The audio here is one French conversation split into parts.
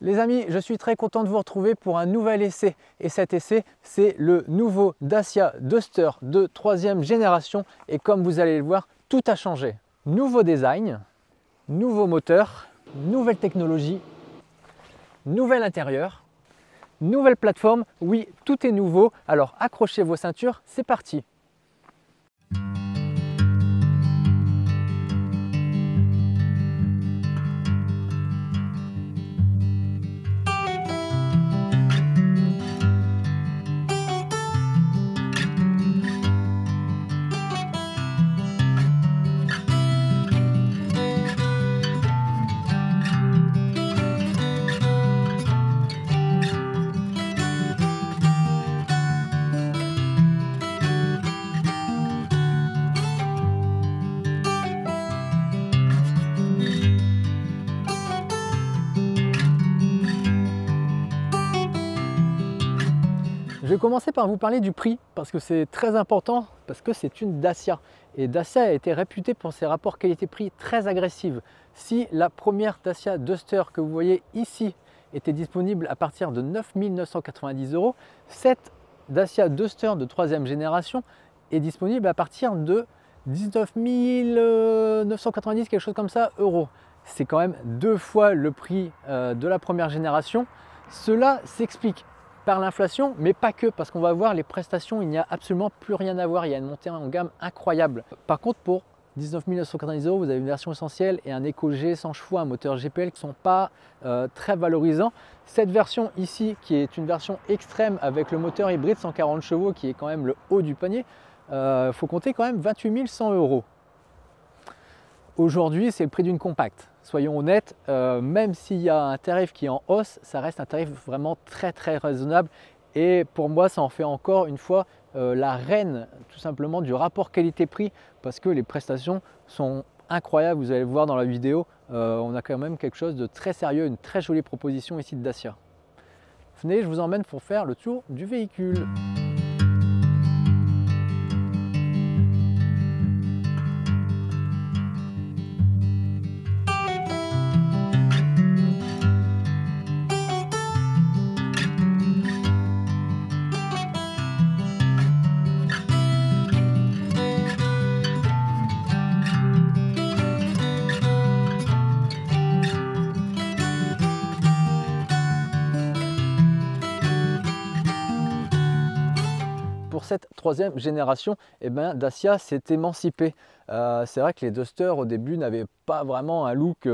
Les amis, je suis très content de vous retrouver pour un nouvel essai. Et cet essai, c'est le nouveau Dacia Duster de 3e génération. Et comme vous allez le voir, tout a changé. Nouveau design, nouveau moteur, nouvelle technologie, nouvel intérieur, nouvelle plateforme. Oui, tout est nouveau. Alors accrochez vos ceintures, c'est parti. Je vais commencer par vous parler du prix parce que c'est très important, parce que c'est une Dacia. Et Dacia a été réputée pour ses rapports qualité-prix très agressifs. Si la première Dacia Duster que vous voyez ici était disponible à partir de 9 990 €, cette Dacia Duster de 3e génération est disponible à partir de 19 990, quelque chose comme ça, euros. C'est quand même 2 fois le prix de la première génération. Cela s'explique par l'inflation, mais pas que, parce qu'on va voir les prestations, il n'y a absolument plus rien à voir, il y a une montée en gamme incroyable. Par contre, pour 19 990 €, vous avez une version essentielle et un Eco-G 100 chevaux, un moteur GPL qui ne sont pas très valorisants. Cette version ici, qui est une version extrême avec le moteur hybride 140 chevaux, qui est quand même le haut du panier, faut compter quand même 28 100 €. Aujourd'hui, c'est le prix d'une compacte. Soyons honnêtes, même s'il y a un tarif qui est en hausse, ça reste un tarif vraiment très raisonnable. Et pour moi, ça en fait encore une fois la reine tout simplement du rapport qualité-prix parce que les prestations sont incroyables. Vous allez le voir dans la vidéo, on a quand même quelque chose de très sérieux, une très jolie proposition ici de Dacia. Venez, je vous emmène pour faire le tour du véhicule. Pour cette 3e génération, Dacia s'est émancipé. C'est vrai que les Duster au début n'avaient pas vraiment un look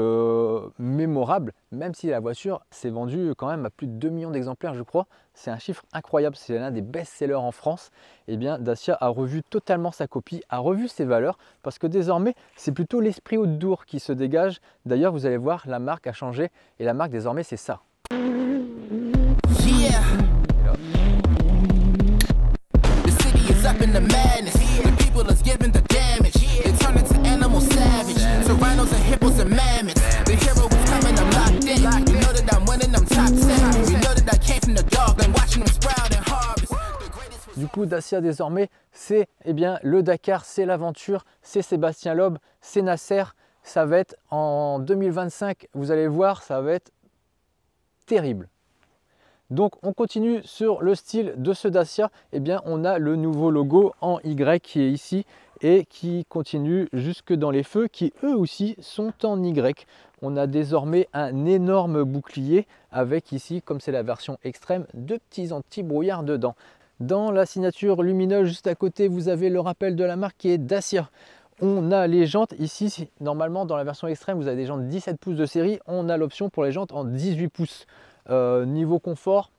mémorable, même si la voiture s'est vendue quand même à plus de 2 millions d'exemplaires, je crois. C'est un chiffre incroyable, c'est l'un des best-sellers en France. Dacia a revu totalement sa copie, a revu ses valeurs, parce que désormais, c'est plutôt l'esprit outdoor qui se dégage. D'ailleurs, vous allez voir, la marque a changé, et la marque désormais, c'est ça. Yeah. Up in the madness, the people is giving the damage. They turn into animal savage. So rhinos and hippos and mammoths. The hero is coming, I'm locked in. You know that I'm winning, I'm top 10. You know that I came from the dog, I'm watching them sprout and harvest. Du coup, Dacia désormais, c'est le Dakar, c'est l'aventure, c'est Sébastien Loeb, c'est Nasser. Ça va être en 2025, vous allez voir, ça va être terrible. Donc on continue sur le style de ce Dacia, on a le nouveau logo en Y qui est ici et qui continue jusque dans les feux qui eux aussi sont en Y. On a désormais un énorme bouclier avec ici, comme c'est la version extrême, 2 petits anti-brouillard dedans. Dans la signature lumineuse juste à côté, vous avez le rappel de la marque qui est Dacia. On a les jantes ici, normalement dans la version extrême vous avez des jantes 17 pouces de série, on a l'option pour les jantes en 18 pouces. Niveau confort,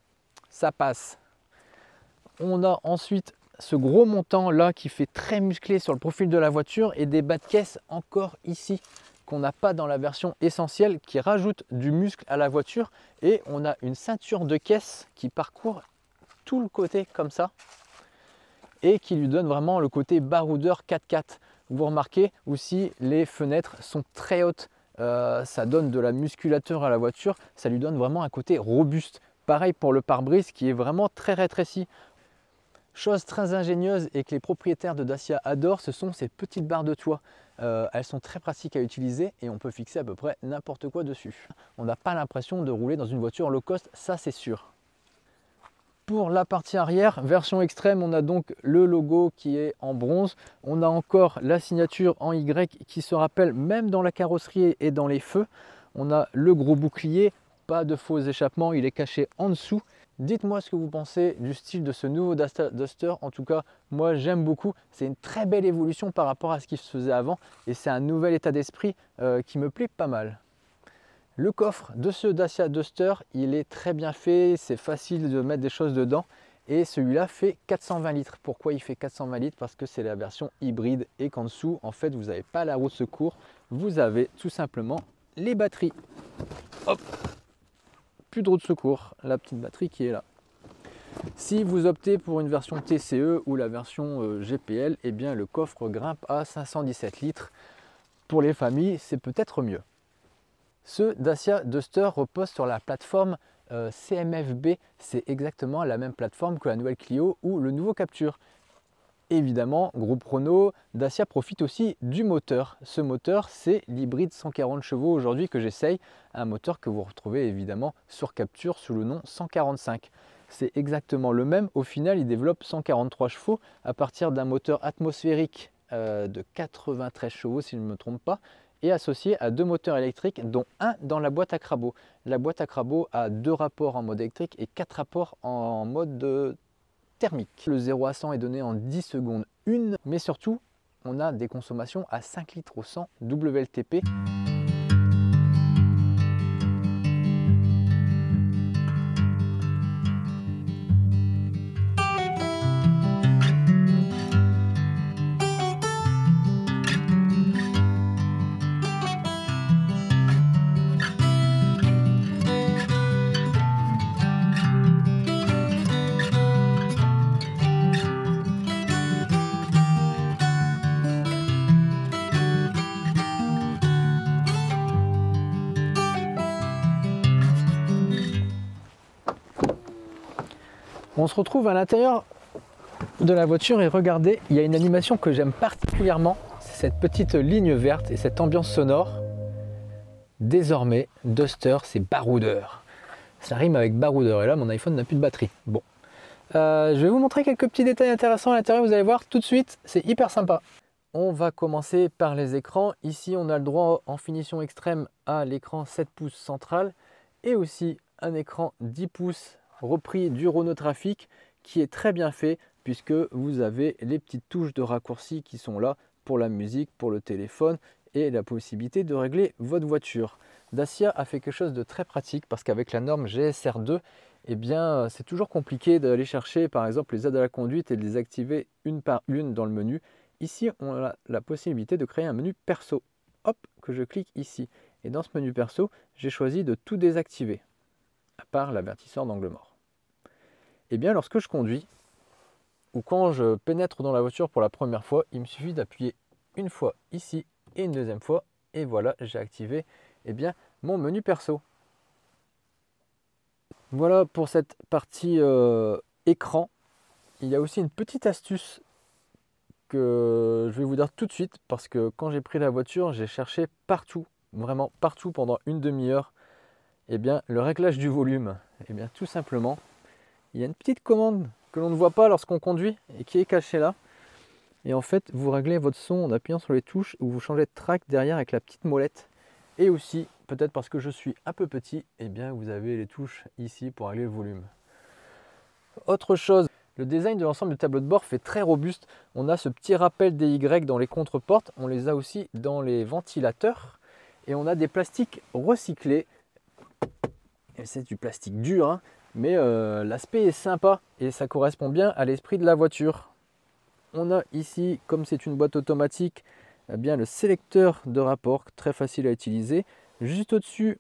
ça passe. On a ensuite ce gros montant là qui fait très musclé sur le profil de la voiture et des bas de caisse encore ici qu'on n'a pas dans la version essentielle qui rajoute du muscle à la voiture, et on a une ceinture de caisse qui parcourt tout le côté comme ça et qui lui donne vraiment le côté baroudeur 4x4. Vous remarquez aussi les fenêtres sont très hautes. Ça donne de la musculature à la voiture, ça lui donne vraiment un côté robuste. Pareil pour le pare-brise qui est vraiment très rétréci. Chose très ingénieuse et que les propriétaires de Dacia adorent, ce sont ces petites barres de toit. Elles sont très pratiques à utiliser et on peut fixer à peu près n'importe quoi dessus. On n'a pas l'impression de rouler dans une voiture low cost, ça c'est sûr. Pour la partie arrière, version extrême, on a donc le logo qui est en bronze. On a encore la signature en Y qui se rappelle même dans la carrosserie et dans les feux. On a le gros bouclier, pas de faux échappements, il est caché en dessous. Dites-moi ce que vous pensez du style de ce nouveau Dacia Duster. En tout cas, moi j'aime beaucoup. C'est une très belle évolution par rapport à ce qui se faisait avant et c'est un nouvel état d'esprit qui me plaît pas mal. Le coffre de ce Dacia Duster, il est très bien fait, c'est facile de mettre des choses dedans et celui-là fait 420 litres. Pourquoi il fait 420 litres? Parce que c'est la version hybride et qu'en dessous, en fait, vous n'avez pas la roue de secours, vous avez tout simplement les batteries. Hop, plus de roue de secours, la petite batterie qui est là. Si vous optez pour une version TCE ou la version GPL, eh bien le coffre grimpe à 517 litres. Pour les familles, c'est peut-être mieux. Ce Dacia Duster repose sur la plateforme CMF-B, c'est exactement la même plateforme que la nouvelle Clio ou le nouveau Captur. Évidemment, groupe Renault, Dacia profite aussi du moteur. Ce moteur, c'est l'hybride 140 chevaux aujourd'hui que j'essaye, un moteur que vous retrouvez évidemment sur Captur sous le nom 145. C'est exactement le même, au final il développe 143 chevaux à partir d'un moteur atmosphérique de 93 chevaux si je ne me trompe pas, et associé à deux moteurs électriques dont un dans la boîte à crabot. La boîte à crabot a 2 rapports en mode électrique et 4 rapports en mode thermique. Le 0 à 100 est donné en 10 secondes 1, mais surtout on a des consommations à 5 litres au 100 WLTP. On se retrouve à l'intérieur de la voiture et regardez, il y a une animation que j'aime particulièrement, c'est cette petite ligne verte et cette ambiance sonore. Désormais, Duster, c'est baroudeur. Ça rime avec baroudeur et là, mon iPhone n'a plus de batterie. Bon, je vais vous montrer quelques petits détails intéressants à l'intérieur, vous allez voir tout de suite, c'est hyper sympa. On va commencer par les écrans. Ici, on a le droit en finition extrême à l'écran 7 pouces central et aussi un écran 10 pouces repris du Renault Trafic qui est très bien fait puisque vous avez les petites touches de raccourci qui sont là pour la musique, pour le téléphone et la possibilité de régler votre voiture. Dacia a fait quelque chose de très pratique parce qu'avec la norme GSR2, eh bien, c'est toujours compliqué d'aller chercher par exemple les aides à la conduite et de les activer une par une dans le menu. Ici, on a la possibilité de créer un menu perso. Hop, que je clique ici. Et dans ce menu perso, j'ai choisi de tout désactiver, à part l'avertisseur d'angle mort. Et bien, lorsque je conduis, ou quand je pénètre dans la voiture pour la première fois, il me suffit d'appuyer une fois ici et une deuxième fois. Et voilà, j'ai activé bien, mon menu perso. Voilà pour cette partie écran. Il y a aussi une petite astuce que je vais vous dire tout de suite parce que quand j'ai pris la voiture, j'ai cherché partout, vraiment partout pendant une demi-heure, le réglage du volume. Tout simplement, il y a une petite commande que l'on ne voit pas lorsqu'on conduit et qui est cachée là. Et en fait, vous réglez votre son en appuyant sur les touches ou vous changez de track derrière avec la petite molette. Et aussi, peut-être parce que je suis un peu petit, vous avez les touches ici pour régler le volume. Autre chose, le design de l'ensemble du tableau de bord fait très robuste. On a ce petit rappel des Y dans les contreportes, on les a aussi dans les ventilateurs. Et on a des plastiques recyclés. C'est du plastique dur, hein, mais l'aspect est sympa et ça correspond bien à l'esprit de la voiture. On a ici, comme c'est une boîte automatique, le sélecteur de rapport, très facile à utiliser. Juste au-dessus,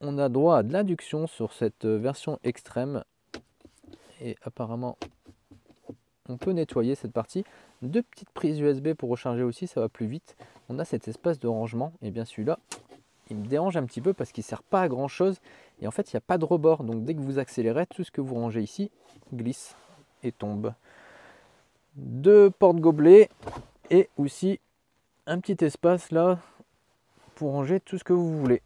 on a droit à de l'induction sur cette version extrême. Et apparemment, on peut nettoyer cette partie. 2 petites prises USB pour recharger aussi, ça va plus vite. On a cet espace de rangement. Et bien celui-là, il me dérange un petit peu parce qu'il ne sert pas à grand chose. Et en fait, il n'y a pas de rebord. Donc dès que vous accélérez, tout ce que vous rangez ici glisse et tombe. 2 porte-gobelets et aussi un petit espace là pour ranger tout ce que vous voulez.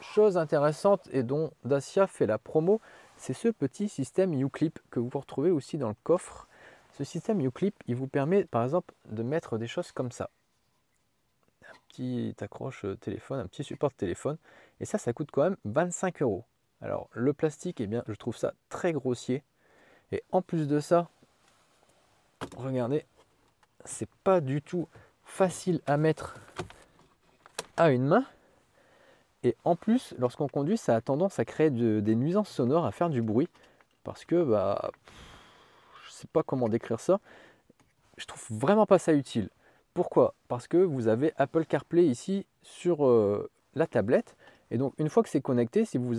Chose intéressante et dont Dacia fait la promo, c'est ce petit système U-Clip que vous retrouvez aussi dans le coffre. Ce système U-Clip, il vous permet par exemple de mettre des choses comme ça. Un petit accroche téléphone, un petit support de téléphone. Et ça coûte quand même 25 €. Alors le plastique, eh bien, je trouve ça très grossier. Et en plus de ça, regardez, c'est pas du tout facile à mettre à une main. Et en plus, lorsqu'on conduit, ça a tendance à créer des nuisances sonores, à faire du bruit. Parce que, je sais pas comment décrire ça. Je trouve vraiment pas ça utile. Pourquoi? Parce que vous avez Apple CarPlay ici sur la tablette. Et donc, une fois que c'est connecté, si vous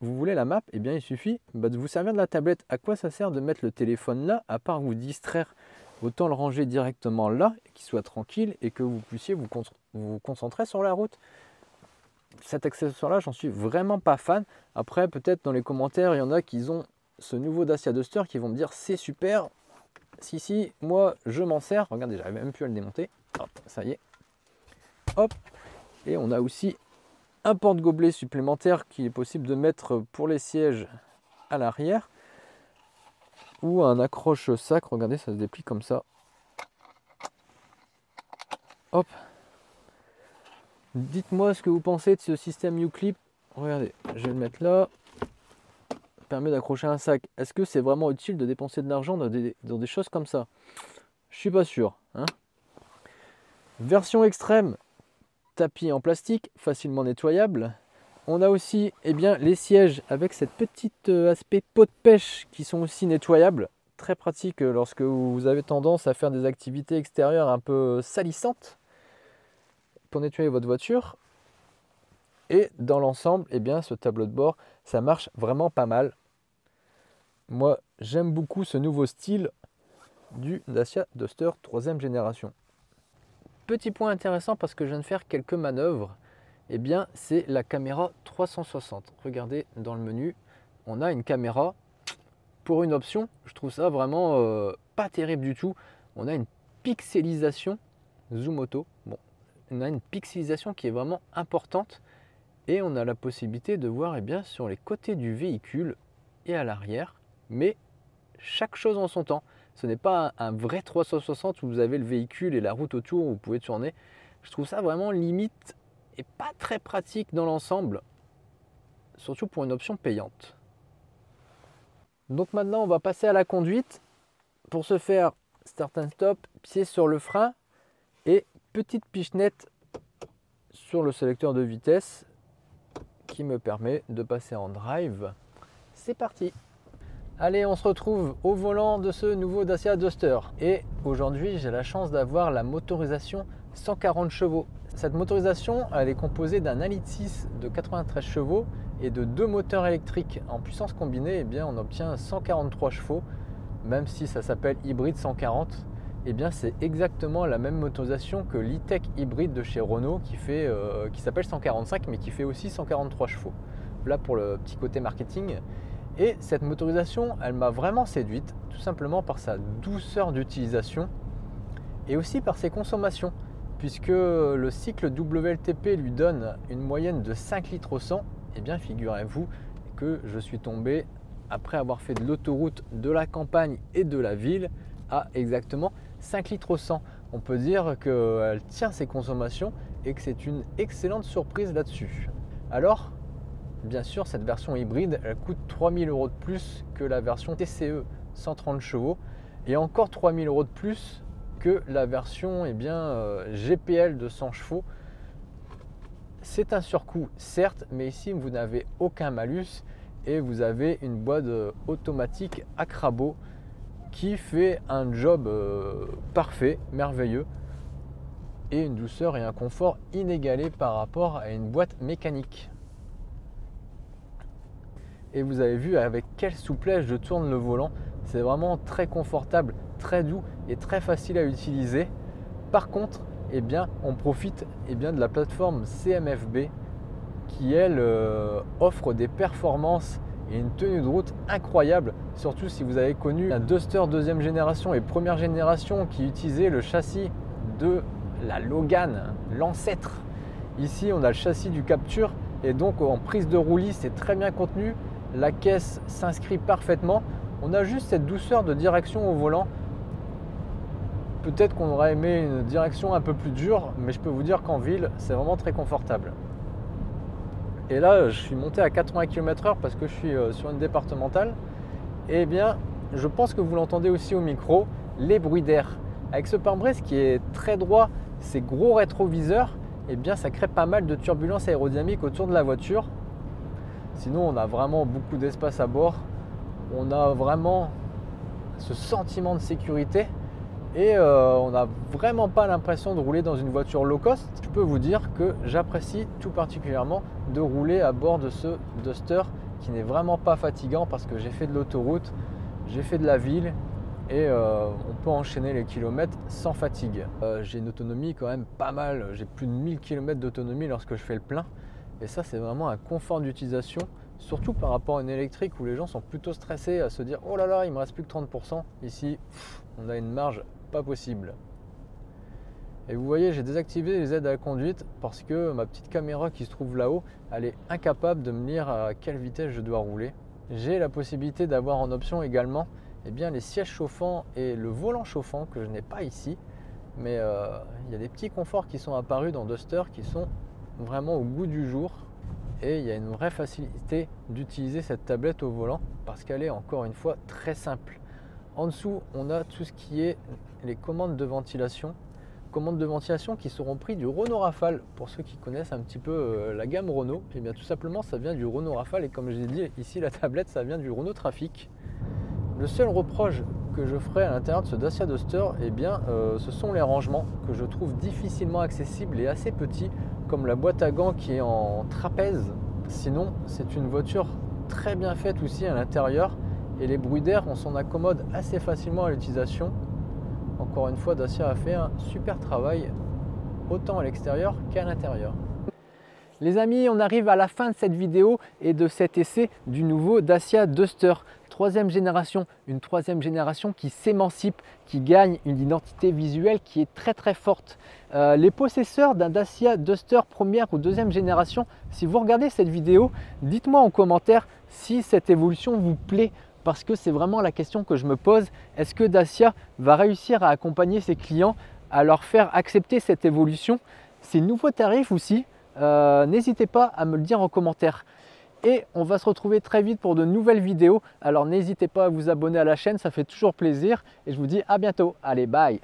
voulez la map, eh bien, il suffit de vous servir de la tablette. À quoi ça sert de mettre le téléphone là, à part vous distraire? Autant le ranger directement là, qu'il soit tranquille et que vous puissiez vous concentrer sur la route. Cet accessoire-là, j'en suis vraiment pas fan. Après, peut-être dans les commentaires, il y en a qui ont ce nouveau Dacia Duster qui vont me dire c'est super. Si, moi je m'en sers. Regardez, j'arrive même plus à le démonter. Hop, ça y est. Hop. Et on a aussi un porte-gobelet supplémentaire qui est possible de mettre pour les sièges à l'arrière. Ou un accroche-sac. Regardez, ça se déplie comme ça. Hop. Dites-moi ce que vous pensez de ce système U-Clip. Regardez, je vais le mettre là. Ça permet d'accrocher un sac. Est-ce que c'est vraiment utile de dépenser de l'argent dans des choses comme ça? Je suis pas sûr. Hein. Version extrême, tapis en plastique, facilement nettoyable. On a aussi les sièges avec cette petite aspect pot de pêche qui sont aussi nettoyables. Très pratique lorsque vous avez tendance à faire des activités extérieures un peu salissantes pour nettoyer votre voiture. Et dans l'ensemble, ce tableau de bord, ça marche vraiment pas mal. Moi, j'aime beaucoup ce nouveau style du Dacia Duster 3e génération. Petit point intéressant parce que je viens de faire quelques manœuvres, c'est la caméra 360. Regardez dans le menu, on a une caméra. Pour une option, je trouve ça vraiment pas terrible du tout. On a une pixelisation, zoom auto. Bon, on a une pixelisation qui est vraiment importante et on a la possibilité de voir sur les côtés du véhicule et à l'arrière, mais chaque chose en son temps. Ce n'est pas un vrai 360 où vous avez le véhicule et la route autour où vous pouvez tourner. Je trouve ça vraiment limite et pas très pratique dans l'ensemble, surtout pour une option payante. Donc maintenant, on va passer à la conduite. Pour ce faire, start and stop, pied sur le frein et petite pichenette sur le sélecteur de vitesse qui me permet de passer en drive. C'est parti! Allez, on se retrouve au volant de ce nouveau Dacia Duster. Et aujourd'hui, j'ai la chance d'avoir la motorisation 140 chevaux. Cette motorisation, elle est composée d'un 1,6 litre de 93 chevaux et de 2 moteurs électriques. En puissance combinée, on obtient 143 chevaux. Même si ça s'appelle hybride 140, c'est exactement la même motorisation que l'e-tech hybride de chez Renault qui s'appelle 145 mais qui fait aussi 143 chevaux. Là pour le petit côté marketing. Et cette motorisation, elle m'a vraiment séduite, tout simplement par sa douceur d'utilisation et aussi par ses consommations, puisque le cycle WLTP lui donne une moyenne de 5 litres au 100. Figurez-vous que je suis tombé, après avoir fait de l'autoroute, de la campagne et de la ville, à exactement 5 litres au 100. On peut dire qu'elle tient ses consommations et que c'est une excellente surprise là-dessus. Alors, bien sûr, cette version hybride, elle coûte 3 000 € de plus que la version TCE 130 chevaux et encore 3 000 € de plus que la version GPL de 100 chevaux. C'est un surcoût, certes, mais ici, vous n'avez aucun malus et vous avez une boîte automatique à crabot qui fait un job parfait, merveilleux et une douceur et un confort inégalés par rapport à une boîte mécanique. Et vous avez vu avec quelle souplesse je tourne le volant. C'est vraiment très confortable, très doux et très facile à utiliser. Par contre, on profite de la plateforme CMFB qui, elle, offre des performances et une tenue de route incroyable, surtout si vous avez connu un Duster deuxième génération et première génération qui utilisait le châssis de la Logan, l'ancêtre. Ici on a le châssis du Capture et donc en prise de roulis c'est très bien contenu, la caisse s'inscrit parfaitement, on a juste cette douceur de direction au volant. Peut-être qu'on aurait aimé une direction un peu plus dure, mais je peux vous dire qu'en ville c'est vraiment très confortable. Et là je suis monté à 80 km/h parce que je suis sur une départementale. Et bien je pense que vous l'entendez aussi au micro, les bruits d'air. Avec ce pare-brise qui est très droit, ces gros rétroviseurs, et bien ça crée pas mal de turbulences aérodynamiques autour de la voiture. Sinon on a vraiment beaucoup d'espace à bord, on a vraiment ce sentiment de sécurité et on n'a vraiment pas l'impression de rouler dans une voiture low cost. Je peux vous dire que j'apprécie tout particulièrement de rouler à bord de ce Duster qui n'est vraiment pas fatigant parce que j'ai fait de l'autoroute, j'ai fait de la ville et on peut enchaîner les kilomètres sans fatigue. J'ai une autonomie quand même pas mal, j'ai plus de 1000 km d'autonomie lorsque je fais le plein et ça c'est vraiment un confort d'utilisation, surtout par rapport à une électrique où les gens sont plutôt stressés à se dire oh là là il me reste plus que 30%. Ici on a une marge pas possible. Et vous voyez j'ai désactivé les aides à la conduite parce que ma petite caméra qui se trouve là-haut elle est incapable de me dire à quelle vitesse je dois rouler. J'ai la possibilité d'avoir en option également bien, les sièges chauffants et le volant chauffant que je n'ai pas ici, mais il y a des petits conforts qui sont apparus dans Duster qui sont vraiment au goût du jour et il y a une vraie facilité d'utiliser cette tablette au volant parce qu'elle est encore une fois très simple. En dessous on a tout ce qui est les commandes de ventilation qui seront prises du Renault Rafale. Pour ceux qui connaissent un petit peu la gamme Renault, et bien tout simplement ça vient du Renault Rafale et comme je l'ai dit ici la tablette ça vient du Renault Trafic. Le seul reproche que je ferai à l'intérieur de ce Dacia Duster, eh bien, ce sont les rangements que je trouve difficilement accessibles et assez petits, comme la boîte à gants qui est en trapèze. Sinon, c'est une voiture très bien faite aussi à l'intérieur et les bruits d'air, on s'en accommode assez facilement à l'utilisation. Encore une fois, Dacia a fait un super travail, autant à l'extérieur qu'à l'intérieur. Les amis, on arrive à la fin de cette vidéo et de cet essai du nouveau Dacia Duster. Troisième génération, une troisième génération qui s'émancipe, qui gagne une identité visuelle qui est très très forte. Les possesseurs d'un Dacia Duster première ou deuxième génération, si vous regardez cette vidéo, dites-moi en commentaire si cette évolution vous plaît parce que c'est vraiment la question que je me pose. Est-ce que Dacia va réussir à accompagner ses clients, à leur faire accepter cette évolution? Ces nouveaux tarifs aussi, n'hésitez pas à me le dire en commentaire. Et on va se retrouver très vite pour de nouvelles vidéos. Alors n'hésitez pas à vous abonner à la chaîne, ça fait toujours plaisir. Et je vous dis à bientôt. Allez, bye!